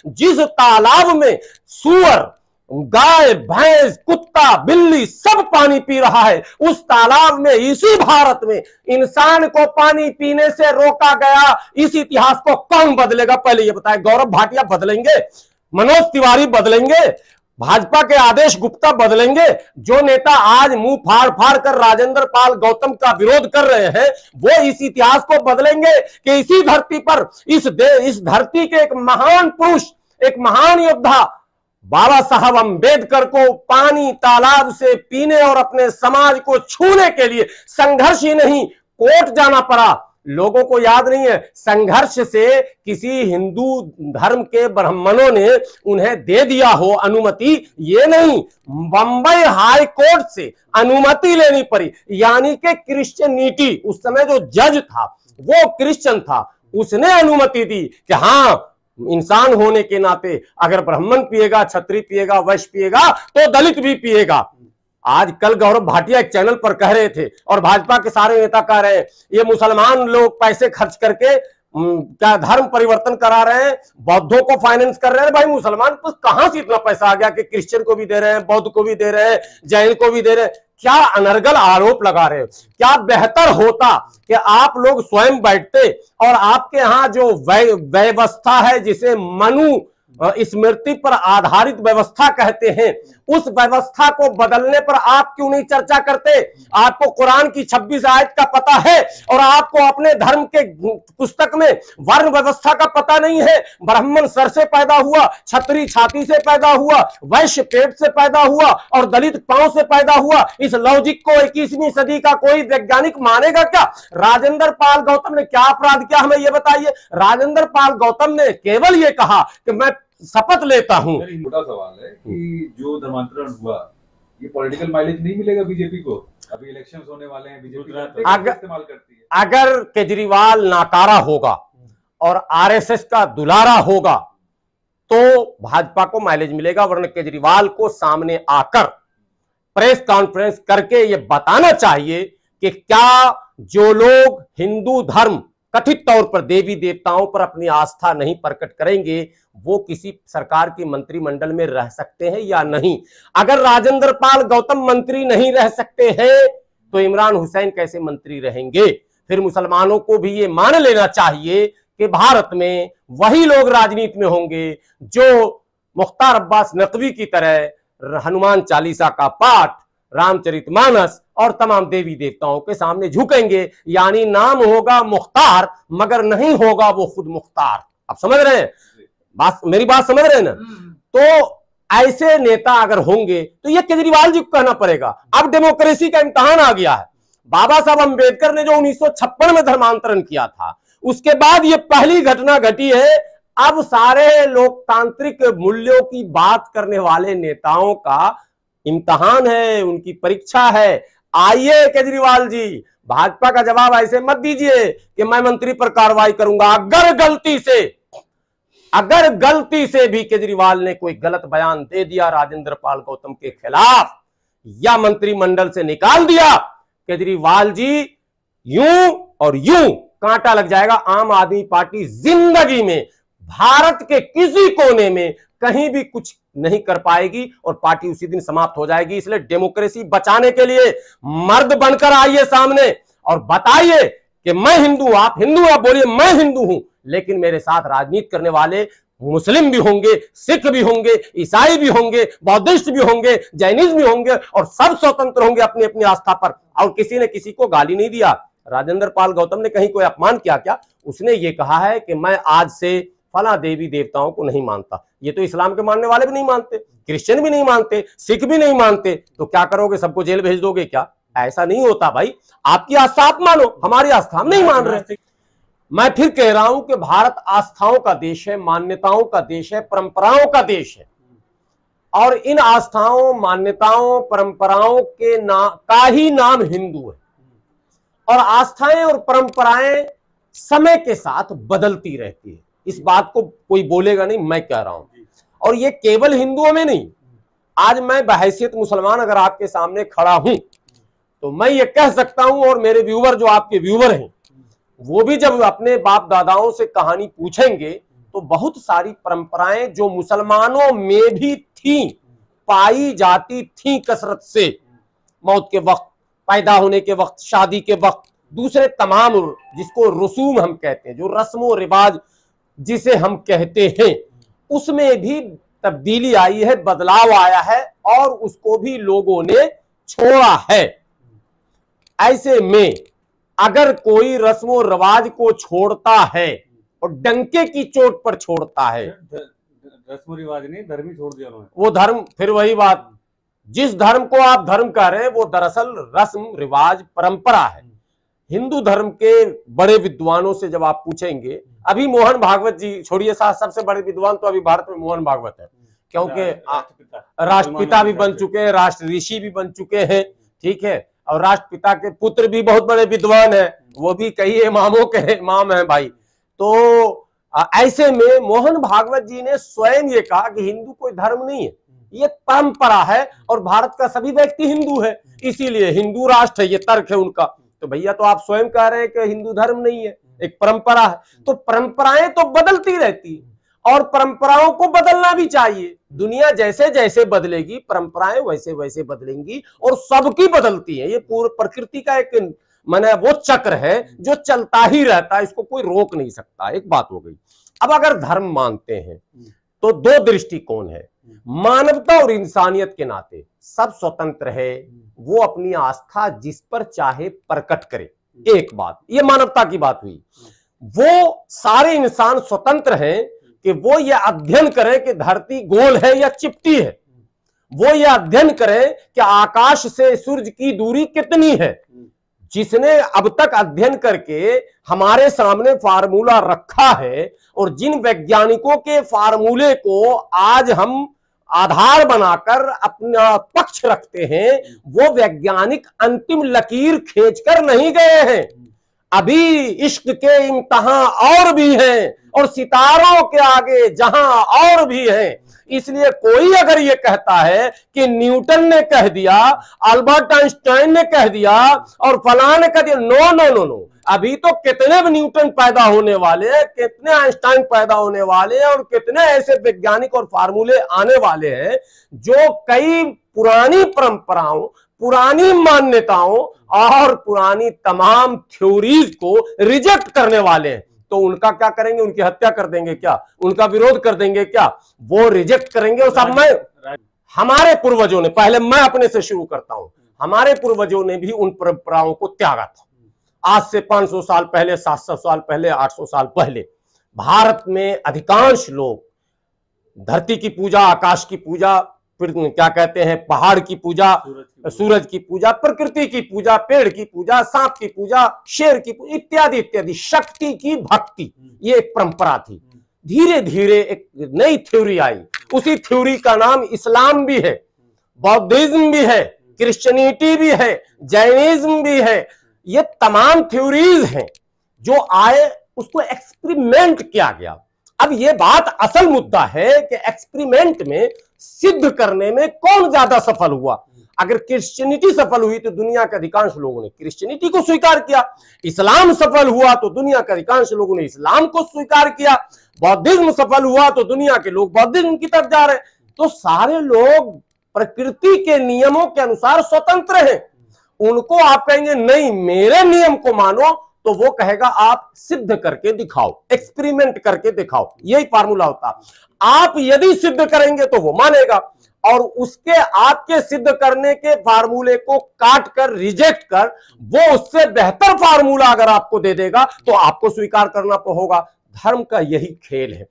जिस तालाब में सुअर, गाय, भैंस, कुत्ता, बिल्ली सब पानी पी रहा है, उस तालाब में, इसी भारत में इंसान को पानी पीने से रोका गया। इस इतिहास को कौन बदलेगा? पहले ये बताएं। गौरव भाटिया बदलेंगे? मनोज तिवारी बदलेंगे? भाजपा के आदेश गुप्ता बदलेंगे? जो नेता आज मुंह फाड़ फाड़ कर राजेंद्र पाल गौतम का विरोध कर रहे हैं, वो इस इतिहास को बदलेंगे कि इसी धरती पर, इस धरती के एक महान पुरुष, एक महान योद्धा बाबा साहब अंबेडकर को पानी तालाब से पीने और अपने समाज को छूने के लिए संघर्ष ही नहीं, कोर्ट जाना पड़ा। लोगों को याद नहीं है, संघर्ष से किसी हिंदू धर्म के ब्राह्मणों ने उन्हें दे दिया हो अनुमति, ये नहीं, बंबई हाई कोर्ट से अनुमति लेनी पड़ी। यानी कि क्रिश्चियनिटी, उस समय जो जज था वो क्रिश्चियन था, उसने अनुमति दी कि हाँ, इंसान होने के नाते अगर ब्राह्मण पिएगा, क्षत्रिय पिएगा, वैश्य पिएगा तो दलित भी पिएगा। आज कल गौरव भाटिया एक चैनल पर कह रहे थे और भाजपा के सारे नेता कह रहे हैं, ये मुसलमान लोग पैसे खर्च करके क्या धर्म परिवर्तन करा रहे हैं, बौद्धों को फाइनेंस कर रहे हैं। भाई मुसलमान को कहां से इतना पैसा आ गया कि क्रिश्चियन को भी दे रहे हैं, बौद्ध को भी दे रहे हैं, जैन को भी दे रहे हैं? क्या अनर्गल आरोप लगा रहे हैं। क्या बेहतर होता कि आप लोग स्वयं बैठते और आपके यहां जो व्यवस्था है, जिसे मनु स्मृति पर आधारित व्यवस्था कहते हैं, उस व्यवस्था को बदलने पर आप क्यों नहीं चर्चा करते? आपको कुरान की 26 आयत का पता है और आपको अपने धर्म के पुस्तक में वर्ण व्यवस्था का पता नहीं है। ब्राह्मण सर से पैदा हुआ, क्षत्रिय छाती से पैदा हुआ, वैश्य पेट से पैदा हुआ और दलित पांव से पैदा हुआ। इस लॉजिक को 21वीं सदी का कोई वैज्ञानिक मानेगा क्या? राजेंद्र पाल गौतम ने क्या अपराध किया, हमें यह बताइए। राजेंद्र पाल गौतम ने केवल यह कहा कि मैं शपथ लेता हूं। छोटा सवाल है कि जो धर्मांतरण हुआ, ये पॉलिटिकल माइलेज नहीं मिलेगा बीजेपी को? अभी इलेक्शंस होने वाले हैं, बीजेपी इस्तेमाल करती है। अगर केजरीवाल नाकारा होगा और आरएसएस का दुलारा होगा तो भाजपा को माइलेज मिलेगा, वरना केजरीवाल को सामने आकर प्रेस कॉन्फ्रेंस करके ये बताना चाहिए कि क्या जो लोग हिंदू धर्म, कथित तौर पर देवी देवताओं पर अपनी आस्था नहीं प्रकट करेंगे, वो किसी सरकार की मंत्रिमंडल में रह सकते हैं या नहीं। अगर राजेंद्र पाल गौतम मंत्री नहीं रह सकते हैं तो इमरान हुसैन कैसे मंत्री रहेंगे? फिर मुसलमानों को भी ये मान लेना चाहिए कि भारत में वही लोग राजनीति में होंगे जो मुख्तार अब्बास नकवी की तरह हनुमान चालीसा का पाठ, रामचरितमानस और तमाम देवी देवताओं के सामने झुकेंगे। यानी नाम होगा मुख्तार मगर नहीं होगा वो खुद मुख्तार। आप समझ रहे हैं बात, मेरी बात समझ रहे हैं ना? तो ऐसे नेता अगर होंगे तो ये केजरीवाल जी को कहना पड़ेगा। अब डेमोक्रेसी का इम्तिहान आ गया है। बाबा साहब अंबेडकर ने जो 1956 में धर्मांतरण किया था, उसके बाद ये पहली घटना घटी है। अब सारे लोकतांत्रिक मूल्यों की बात करने वाले नेताओं का इम्तिहान है, उनकी परीक्षा है। आइए केजरीवाल जी, भाजपा का जवाब ऐसे मत दीजिए कि मैं मंत्री पर कार्रवाई करूंगा। अगर गलती से भी केजरीवाल ने कोई गलत बयान दे दिया राजेंद्र पाल गौतम के खिलाफ या मंत्रिमंडल से निकाल दिया, केजरीवाल जी यूं और यूं कांटा लग जाएगा। आम आदमी पार्टी जिंदगी में भारत के किसी कोने में कहीं भी कुछ नहीं कर पाएगी और पार्टी उसी दिन समाप्त हो जाएगी। इसलिए डेमोक्रेसी बचाने के लिए मर्द बनकर आइए सामने और बताइए कि मैं हिंदू, आप हिंदू, आप बोलिए मैं हिंदू हूं, लेकिन मेरे साथ राजनीति करने वाले मुस्लिम भी होंगे, सिख भी होंगे, ईसाई भी होंगे, बौद्धिस्ट भी होंगे, जैनिज्म भी होंगे और सब स्वतंत्र होंगे अपनी अपनी आस्था पर। और किसी ने किसी को गाली नहीं दिया। राजेंद्र पाल गौतम ने कहीं कोई अपमान किया क्या? उसने ये कहा है कि मैं आज से फला देवी देवताओं को नहीं मानता। ये तो इस्लाम के मानने वाले भी नहीं मानते, क्रिश्चियन भी नहीं मानते, सिख भी नहीं मानते। तो क्या करोगे, सबको जेल भेज दोगे क्या? ऐसा नहीं होता भाई। आपकी आस्था आप मानो, हमारी आस्था हम नहीं मान रहे। मैं फिर कह रहा हूं कि भारत आस्थाओं का देश है, मान्यताओं का देश है, परंपराओं का देश है। और इन आस्थाओं, मान्यताओं, परंपराओं के का ही नाम हिंदू है। और आस्थाएं और परंपराएं समय के साथ बदलती रहती है। इस बात को कोई बोलेगा नहीं, मैं कह रहा हूं। और ये केवल हिंदुओं में नहीं, आज मैं बहैसियत मुसलमान अगर आपके सामने खड़ा हूं तो मैं ये कह सकता हूं, और मेरे व्यूवर जो आपके व्यूवर हैं वो भी जब अपने बाप दादाओं से कहानी पूछेंगे तो बहुत सारी परंपराएं जो मुसलमानों में भी थी, पाई जाती थी कसरत से, मौत के वक्त, पैदा होने के वक्त, शादी के वक्त, दूसरे तमाम जिसको रसूम हम कहते हैं, जो रस्मो रिवाज जिसे हम कहते हैं, उसमें भी तब्दीली आई है, बदलाव आया है और उसको भी लोगों ने छोड़ा है। ऐसे में अगर कोई रस्मो रिवाज को छोड़ता है और डंके की चोट पर छोड़ता है, रस्म रिवाज नहीं, धर्म ही छोड़ दिया उन्होंने। वो धर्म, फिर वही बात, जिस धर्म को आप धर्म कह रहे हैं वो दरअसल रस्म रिवाज परंपरा है। हिंदू धर्म के बड़े विद्वानों से जब आप पूछेंगे, अभी मोहन भागवत जी छोड़िए, सबसे बड़े विद्वान तो अभी भारत में मोहन भागवत है, क्योंकि राष्ट्रपिता भी बन चुके हैं, राष्ट्र ऋषि भी बन चुके हैं, ठीक है, और राष्ट्रपिता के पुत्र भी बहुत बड़े विद्वान हैं, वो भी कई इमामों के इमाम हैं भाई। तो ऐसे में मोहन भागवत जी ने स्वयं ये कहा कि हिंदू कोई धर्म नहीं है, ये परंपरा है और भारत का सभी व्यक्ति हिंदू है, इसीलिए हिंदू राष्ट्र है, ये तर्क है उनका। तो भैया तो आप स्वयं कह रहे हैं कि हिंदू धर्म नहीं है, एक परंपरा है। तो परंपराएं तो बदलती रहती है और परंपराओं को बदलना भी चाहिए। दुनिया जैसे जैसे बदलेगी परंपराएं वैसे वैसे बदलेंगी और सबकी बदलती है। ये पूरी प्रकृति का एक माने वो चक्र है जो चलता ही रहता है, इसको कोई रोक नहीं सकता। एक बात हो गई। अब अगर धर्म मानते हैं तो दो दृष्टिकोण है, मानवता और इंसानियत के नाते सब स्वतंत्र है, वो अपनी आस्था जिस पर चाहे प्रकट करे। एक बात, ये मानवता की बात हुई। वो सारे इंसान स्वतंत्र हैं कि वो ये अध्ययन करें कि धरती गोल है या चिपटी है, वो ये अध्ययन करें कि आकाश से सूरज की दूरी कितनी है। जिसने अब तक अध्ययन करके हमारे सामने फार्मूला रखा है और जिन वैज्ञानिकों के फार्मूले को आज हम आधार बनाकर अपना पक्ष रखते हैं, वो वैज्ञानिक अंतिम लकीर खींचकर नहीं गए हैं। अभी इश्क के इम्तहान और भी हैं और सितारों के आगे जहां और भी हैं। इसलिए कोई अगर ये कहता है कि न्यूटन ने कह दिया, अल्बर्ट आइंस्टाइन ने कह दिया और फलां ने कह दिया, नो नो नो नो, अभी तो कितने न्यूटन पैदा होने वाले हैं, कितने आइंस्टाइन पैदा होने वाले हैं और कितने ऐसे वैज्ञानिक और फार्मूले आने वाले हैं जो कई पुरानी परंपराओं, पुरानी मान्यताओं और पुरानी तमाम थ्योरीज को रिजेक्ट करने वाले हैं। तो उनका क्या करेंगे? उनकी हत्या कर देंगे क्या? उनका विरोध कर देंगे क्या? वो रिजेक्ट करेंगे। और सब मैं, हमारे पूर्वजों ने, पहले मैं अपने से शुरू करता हूं, हमारे पूर्वजों ने भी उन परंपराओं को त्यागा था। आज से 500 साल पहले, 700 साल पहले, 800 साल पहले भारत में अधिकांश लोग धरती की पूजा, आकाश की पूजा, फिर क्या कहते हैं, पहाड़ की पूजा, सूरज की पूजा, प्रकृति की पूजा, पेड़ की पूजा, सांप की पूजा, शेर की पूजा, इत्यादि इत्यादि, शक्ति की भक्ति, ये एक परंपरा थी। धीरे धीरे एक नई थ्योरी आई, उसी थ्योरी का नाम इस्लाम भी है, बौद्धिज्म भी है, क्रिश्चियनिटी भी है, जैनिज्म भी है। ये तमाम थ्योरीज हैं जो आए, उसको एक्सपेरिमेंट किया गया। अब ये बात असल मुद्दा है कि एक्सपेरिमेंट में सिद्ध करने में कौन ज्यादा सफल हुआ। अगर क्रिश्चियनिटी सफल हुई तो दुनिया के अधिकांश लोगों ने क्रिश्चियनिटी को स्वीकार किया, इस्लाम सफल हुआ तो दुनिया के अधिकांश लोगों ने इस्लाम को स्वीकार किया, बौद्धिज्म सफल हुआ तो दुनिया के लोग बौद्धिज्म की तरफ जा रहे हैं। तो सारे लोग प्रकृति के नियमों के अनुसार स्वतंत्र हैं। उनको आप कहेंगे नहीं मेरे नियम को मानो, तो वो कहेगा आप सिद्ध करके दिखाओ, एक्सपेरिमेंट करके दिखाओ। यही फार्मूला होता। आप यदि सिद्ध करेंगे तो वो मानेगा, और उसके आपके सिद्ध करने के फार्मूले को काट कर, रिजेक्ट कर, वो उससे बेहतर फार्मूला अगर आपको दे देगा तो आपको स्वीकार करना होगा। धर्म का यही खेल है।